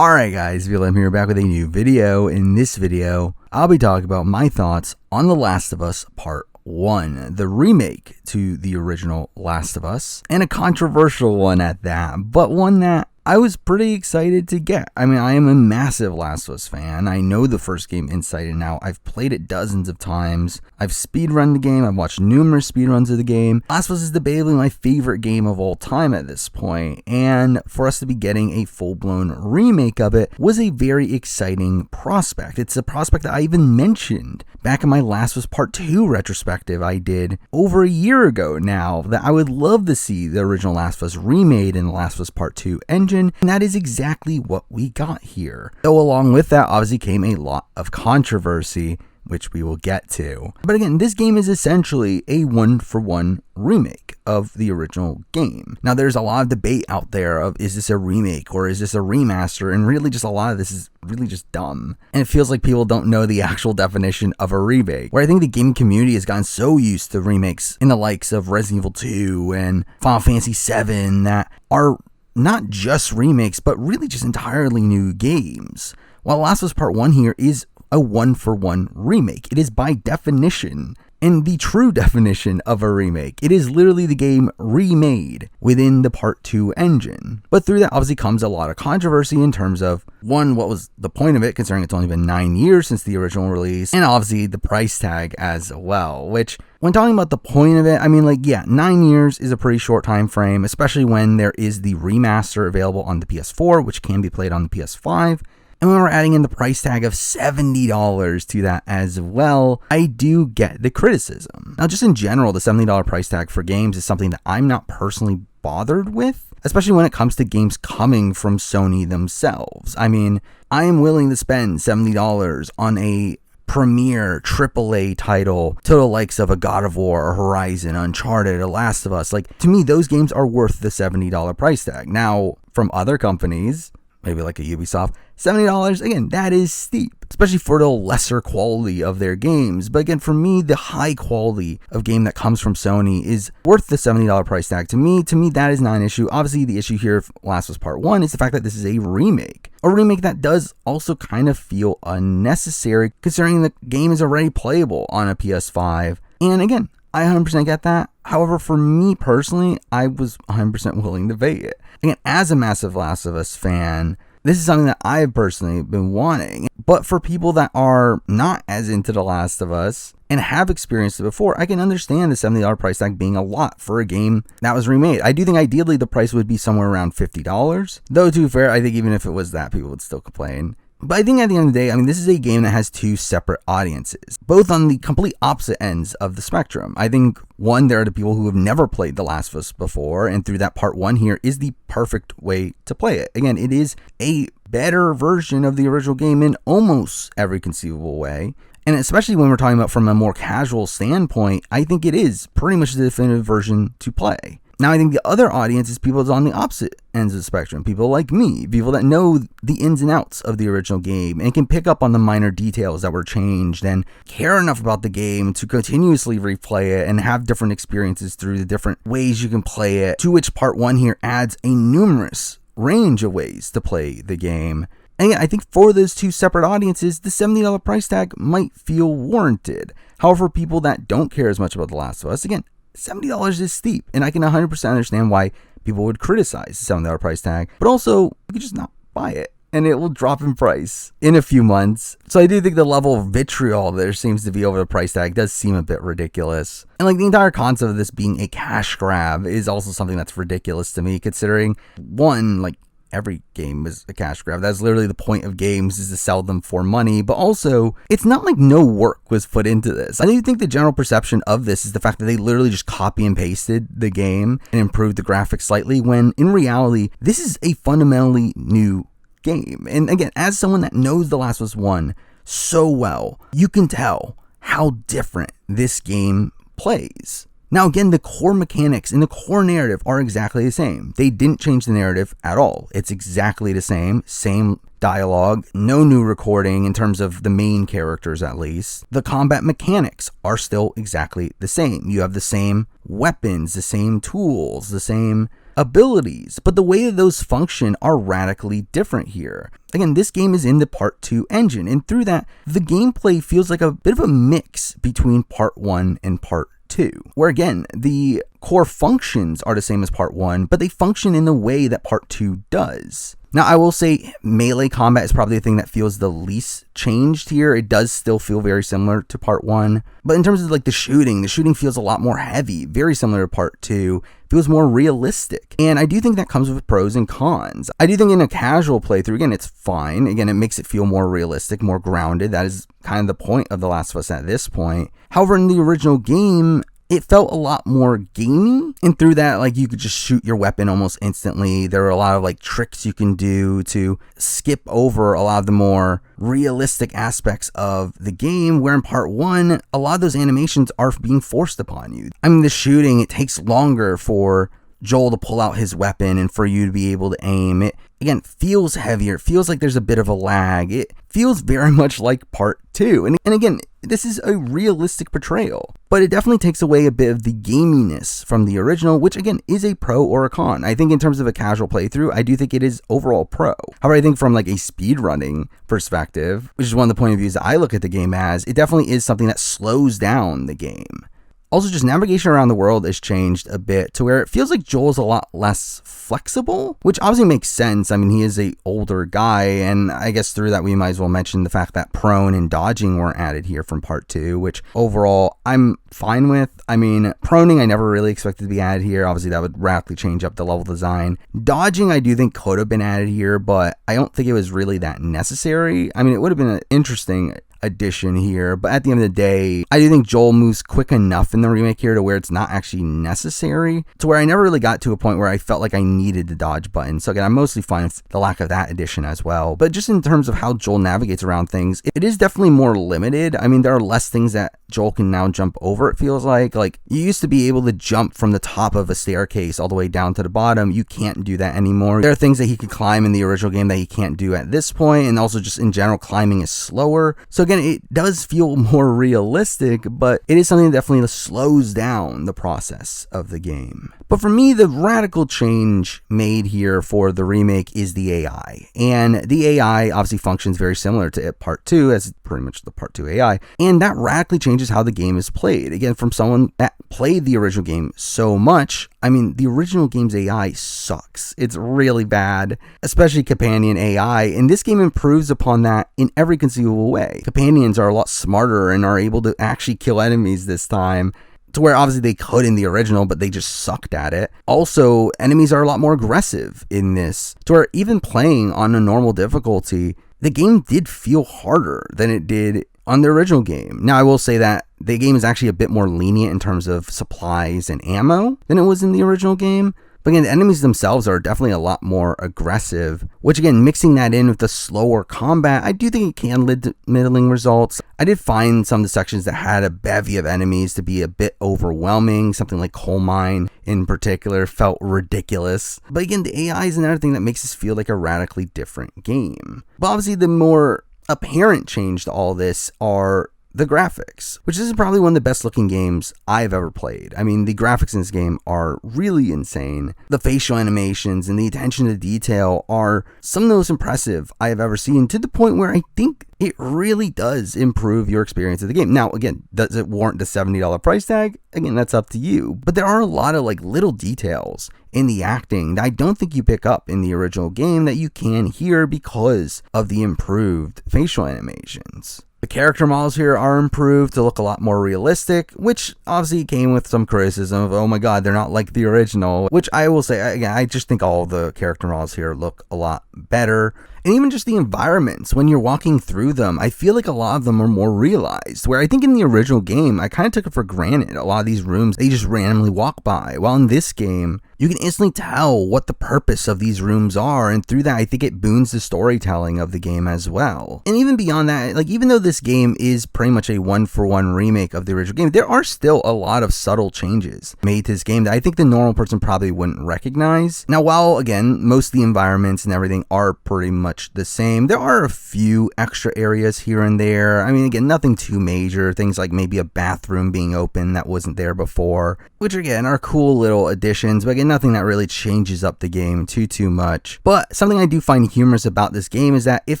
Alright guys, I'm here back with a new video. In this video, I'll be talking about my thoughts on The Last of Us Part 1, the remake to the original Last of Us, and a controversial one at that, but one that I was pretty excited to get. I mean, I am a massive Last of Us fan. I know the first game inside and out. I've played it dozens of times. I've speedrun the game. I've watched numerous speedruns of the game. Last of Us is debatably my favorite game of all time at this point, and for us to be getting a full-blown remake of it was a very exciting prospect. It's a prospect that I even mentioned back in my Last of Us Part 2 retrospective I did over a year ago now, that I would love to see the original Last of Us remade in the Last of Us Part 2 engine. And that is exactly what we got here. Though along with that obviously came a lot of controversy, which we will get to. But again, this game is essentially a one-for-one remake of the original game. Now there's a lot of debate out there of, is this a remake or is this a remaster? And really just a lot of this is really just dumb. And it feels like people don't know the actual definition of a remake. Where I think the gaming community has gotten so used to remakes in the likes of Resident Evil 2 and Final Fantasy 7 that are not just remakes, but really just entirely new games. While Last of Us Part 1 here is a one-for-one remake. It is by definition, and the true definition of a remake. It is literally the game remade within the Part 2 engine. But through that obviously comes a lot of controversy in terms of, one, what was the point of it, considering it's only been 9 years since the original release, and obviously the price tag as well, which, when talking about the point of it, I mean, like, yeah, 9 years is a pretty short time frame, especially when there is the remaster available on the PS4, which can be played on the PS5. And when we're adding in the price tag of $70 to that as well, I do get the criticism. Now, just in general, the $70 price tag for games is something that I'm not personally bothered with, especially when it comes to games coming from Sony themselves. I mean, I am willing to spend $70 on a premier AAA title to the likes of a God of War or Horizon, Uncharted, or Last of Us. Like, to me, those games are worth the $70 price tag. Now, from other companies, maybe like a Ubisoft, $70, again, that is steep, especially for the lesser quality of their games. But again, for me, the high quality of game that comes from Sony is worth the $70 price tag. To me, that is not an issue. Obviously, the issue here of Last of Us Part 1 is the fact that this is a remake. A remake that does also kind of feel unnecessary, considering the game is already playable on a PS5. And again, I 100% get that. However, for me personally, I was 100% willing to pay it. Again, as a massive Last of Us fan, this is something that I've personally been wanting. But for people that are not as into The Last of Us and have experienced it before, I can understand the $70 price tag being a lot for a game that was remade. I do think ideally the price would be somewhere around $50. Though, to be fair, I think even if it was that, people would still complain. But I think at the end of the day, I mean, this is a game that has two separate audiences, both on the complete opposite ends of the spectrum. I think, one, there are the people who have never played The Last of Us before, and through that Part 1 here is the perfect way to play it. Again, it is a better version of the original game in almost every conceivable way. And especially when we're talking about from a more casual standpoint, I think it is pretty much the definitive version to play. Now, I think the other audience is people that's on the opposite ends of the spectrum. People like me, people that know the ins and outs of the original game and can pick up on the minor details that were changed and care enough about the game to continuously replay it and have different experiences through the different ways you can play it, to which Part 1 here adds a numerous range of ways to play the game. And yeah, I think for those two separate audiences, the $70 price tag might feel warranted. However, people that don't care as much about The Last of Us, again, $70 is steep, and I can 100% understand why people would criticize the $70 price tag, but also, you could just not buy it, and it will drop in price in a few months. So I do think the level of vitriol there seems to be over the price tag does seem a bit ridiculous. And like the entire concept of this being a cash grab is also something that's ridiculous to me, considering, one, like, every game is a cash grab. That's literally the point of games, is to sell them for money. But also, it's not like no work was put into this. I do think the general perception of this is the fact that they literally just copy and pasted the game and improved the graphics slightly, when in reality, this is a fundamentally new game. And again, as someone that knows The Last of Us 1 so well, you can tell how different this game plays. Now again, the core mechanics and the core narrative are exactly the same. They didn't change the narrative at all. It's exactly the same dialogue, no new recording in terms of the main characters at least. The combat mechanics are still exactly the same. You have the same weapons, the same tools, the same abilities, but the way that those function are radically different here. Again, this game is in the Part 2 engine, and through that, the gameplay feels like a bit of a mix between Part 1 and Part 2, where again, the core functions are the same as Part 1, but they function in the way that Part 2 does. Now, I will say melee combat is probably the thing that feels the least changed here. It does still feel very similar to Part 1, but in terms of like the shooting feels a lot more heavy, very similar to Part 2. Feels more realistic. And I do think that comes with pros and cons. I do think in a casual playthrough, again, it's fine. Again, it makes it feel more realistic, more grounded. That is kind of the point of The Last of Us at this point. However, in the original game, it felt a lot more gamey, and through that, like, you could just shoot your weapon almost instantly. There were a lot of like tricks you can do to skip over a lot of the more realistic aspects of the game, where in Part 1, a lot of those animations are being forced upon you. I mean, the shooting, it takes longer for Joel to pull out his weapon and for you to be able to aim. It, again, feels heavier. It feels like there's a bit of a lag. It feels very much like Part 2. And again, this is a realistic portrayal, but it definitely takes away a bit of the gaminess from the original, which again is a pro or a con. I think in terms of a casual playthrough, I do think it is overall pro. However, I think from like a speedrunning perspective, which is one of the point of views that I look at the game as, it definitely is something that slows down the game. Also, just navigation around the world has changed a bit to where it feels like Joel's a lot less flexible, which obviously makes sense. I mean, he is an older guy, and I guess through that we might as well mention the fact that prone and dodging weren't added here from Part 2, which overall I'm fine with. I mean, proning I never really expected to be added here. Obviously, that would radically change up the level design. Dodging I do think could have been added here, but I don't think it was really that necessary. I mean, it would have been an interesting addition here, but at the end of the day, I do think Joel moves quick enough in the remake here to where it's not actually necessary, to where I never really got to a point where I felt like I needed the dodge button. So again, I'm mostly fine with the lack of that addition as well. But just in terms of how Joel navigates around things, it is definitely more limited. I mean, there are less things that Joel can now jump over, it feels like. Like, you used to be able to jump from the top of a staircase all the way down to the bottom. You can't do that anymore. There are things that he could climb in the original game that he can't do at this point, and also just in general, climbing is slower. So again, it does feel more realistic, but it is something that definitely slows down the process of the game. But for me, the radical change made here for the remake is the AI. And the AI obviously functions very similar to Part 2, as pretty much the Part 2 AI. And that radically changes how the game is played. Again, from someone that played the original game so much, I mean, the original game's AI sucks. It's really bad, especially companion AI. And this game improves upon that in every conceivable way. Companions are a lot smarter and are able to actually kill enemies this time, to where obviously they could in the original, but they just sucked at it. Also, enemies are a lot more aggressive in this, to where even playing on a normal difficulty, the game did feel harder than it did on the original game. Now, I will say that the game is actually a bit more lenient in terms of supplies and ammo than it was in the original game. But again, the enemies themselves are definitely a lot more aggressive, which again, mixing that in with the slower combat, I do think it can lead to middling results. I did find some of the sections that had a bevy of enemies to be a bit overwhelming. Something like Coal Mine in particular felt ridiculous. But again, the AI is another thing that makes this feel like a radically different game. But obviously, the more apparent change to all this are the graphics, which is probably one of the best looking games I've ever played. I mean, the graphics in this game are really insane. The facial animations and the attention to detail are some of the most impressive I have ever seen, to the point where I think it really does improve your experience of the game. Now, again, does it warrant the $70 price tag? Again, that's up to you. But there are a lot of like little details in the acting that I don't think you pick up in the original game that you can here because of the improved facial animations. The character models here are improved to look a lot more realistic, which obviously came with some criticism of, oh my god, they're not like the original, which I will say, again, I just think all the character models here look a lot better. And even just the environments, when you're walking through them, I feel like a lot of them are more realized, where I think in the original game, I kind of took it for granted. A lot of these rooms, they just randomly walk by, while in this game, you can instantly tell what the purpose of these rooms are, and through that, I think it boons the storytelling of the game as well. And even beyond that, like, even though this game is pretty much a one-for-one remake of the original game, there are still a lot of subtle changes made to this game that I think the normal person probably wouldn't recognize. Now, while, again, most of the environments and everything are pretty much much the same. There are a few extra areas here and there. I mean, again, nothing too major. Things like maybe a bathroom being open that wasn't there before, which again are cool little additions, but again, nothing that really changes up the game too much. But something I do find humorous about this game is that it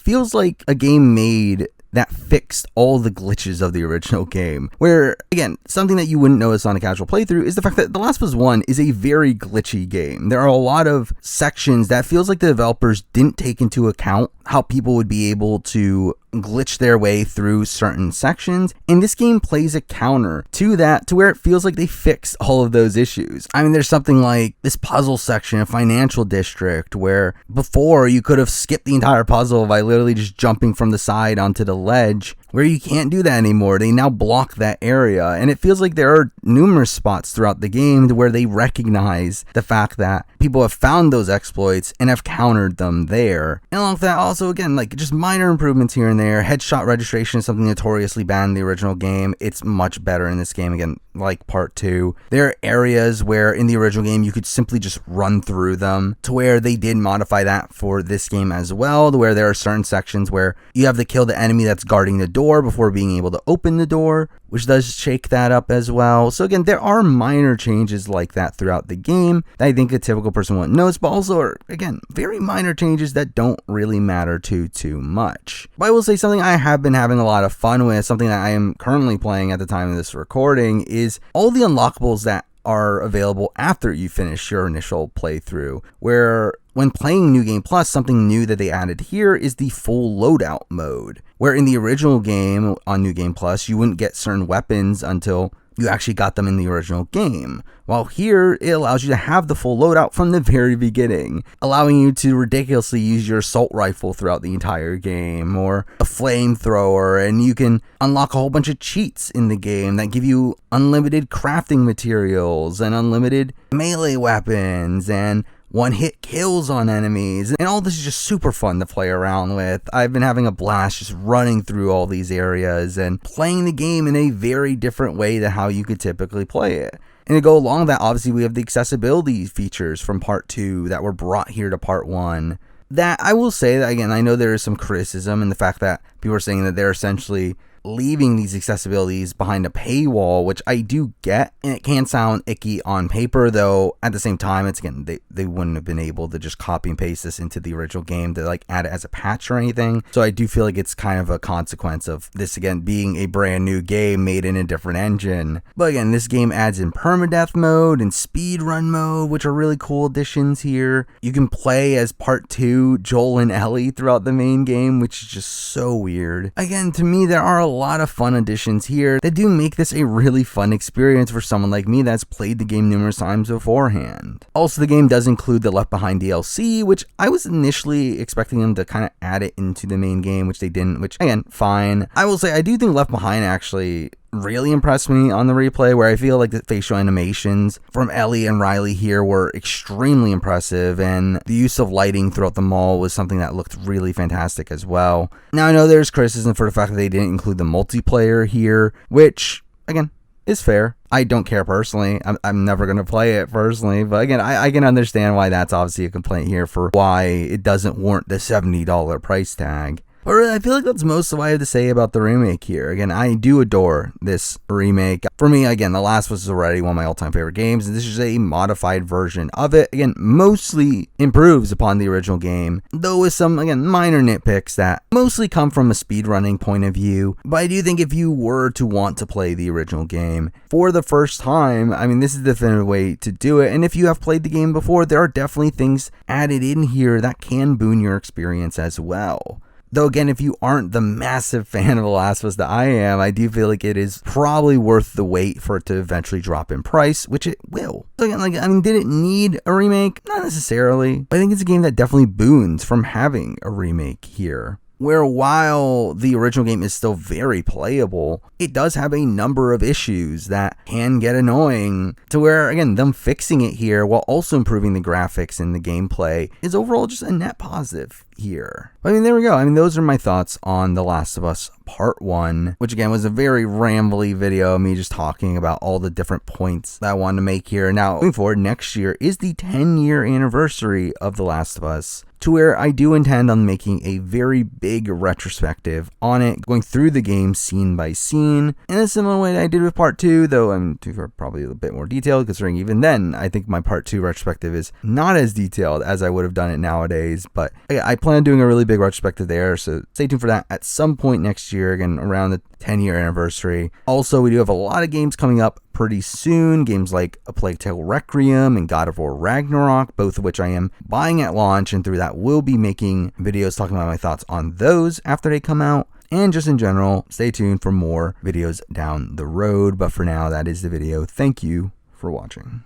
feels like a game made that fixed all the glitches of the original game. Where, again, something that you wouldn't notice on a casual playthrough is the fact that The Last of Us 1 is a very glitchy game. There are a lot of sections that feels like the developers didn't take into account how people would be able to glitch their way through certain sections, and this game plays a counter to that, to where it feels like they fixed all of those issues. I mean, there's something like this puzzle section, a financial district, where before you could have skipped the entire puzzle by literally just jumping from the side onto the ledge, where you can't do that anymore. They now block that area, and it feels like there are numerous spots throughout the game to where they recognize the fact that people have found those exploits and have countered them there. And along with that, also, again, like just minor improvements here and there. Headshot registration is something notoriously banned in the original game. It's much better in this game, again, like part 2. There are areas where in the original game you could simply just run through them, to where they did modify that for this game as well, to where there are certain sections where you have to kill the enemy that's guarding the door before being able to open the door, which does shake that up as well. So again, there are minor changes like that throughout the game that I think a typical person wouldn't notice, but also are, again, very minor changes that don't really matter too much. But I will say something I have been having a lot of fun with, something that I am currently playing at the time of this recording, is all the unlockables that are available after you finish your initial playthrough, where when playing New Game Plus, something new that they added here is the full loadout mode, where in the original game on New Game Plus, you wouldn't get certain weapons until you actually got them in the original game. While here, it allows you to have the full loadout from the very beginning, allowing you to ridiculously use your assault rifle throughout the entire game, or a flamethrower, and you can unlock a whole bunch of cheats in the game that give you unlimited crafting materials, and unlimited melee weapons, and one-hit kills on enemies, and all this is just super fun to play around with. I've been having a blast just running through all these areas and playing the game in a very different way than how you could typically play it. And to go along with that, obviously we have the accessibility features from part 2 that were brought here to part 1. That I will say that, again, I know there is some criticism in the fact that people are saying that they're essentially leaving these accessibilities behind a paywall, which I do get, and it can sound icky on paper, though at the same time, it's, again, they wouldn't have been able to just copy and paste this into the original game to like add it as a patch or anything. So I do feel like it's kind of a consequence of this, again, being a brand new game made in a different engine. But again, this game adds in permadeath mode and speedrun mode, which are really cool additions here. You can play as part 2 Joel and Ellie throughout the main game, which is just so weird. Again, to me, there are a lot of fun additions here that do make this a really fun experience for someone like me that's played the game numerous times beforehand. Also, the game does include the Left Behind DLC, which I was initially expecting them to kind of add it into the main game, which they didn't, which, again, fine. I will say, I do think Left Behind actually really impressed me on the replay, where I feel like the facial animations from Ellie and Riley here were extremely impressive, and the use of lighting throughout the mall was something that looked really fantastic as well. Now, I know there's criticism for the fact that they didn't include the multiplayer here, which, again, is fair. I don't care personally. I'm never going to play it personally, but again, I can understand why that's obviously a complaint here for why it doesn't warrant the $70 price tag. But really, I feel like that's most of what I have to say about the remake here. Again, I do adore this remake. For me, again, The Last of Us is already one of my all-time favorite games, and this is a modified version of it. Again, mostly improves upon the original game, though with some, again, minor nitpicks that mostly come from a speedrunning point of view. But I do think if you were to want to play the original game for the first time, I mean, this is the definitive way to do it. And if you have played the game before, there are definitely things added in here that can boon your experience as well. Though again, if you aren't the massive fan of The Last of Us that I am, I do feel like it is probably worth the wait for it to eventually drop in price, which it will. So again, like, I mean, did it need a remake? Not necessarily. But I think it's a game that definitely boons from having a remake here. Where while the original game is still very playable, it does have a number of issues that can get annoying, to where, again, them fixing it here while also improving the graphics and the gameplay is overall just a net positive here. But I mean, there we go. I mean, those are my thoughts on The Last of Us Part 1, which again was a very rambly video of me just talking about all the different points that I wanted to make here. Now, moving forward, next year is the 10-year anniversary of The Last of Us, to where I do intend on making a very big retrospective on it, going through the game scene by scene, in a similar way that I did with Part 2, though I'm probably a bit more detailed, considering even then, I think my Part 2 retrospective is not as detailed as I would have done it nowadays, but I plan on doing a really big retrospective there, so stay tuned for that at some point next year, again, around the 10-year anniversary. Also, we do have a lot of games coming up pretty soon, games like A Plague Tale Requiem and God of War Ragnarok, both of which I am buying at launch, and through that will be making videos talking about my thoughts on those after they come out. And just in general, stay tuned for more videos down the road. But for now, that is the video. Thank you for watching.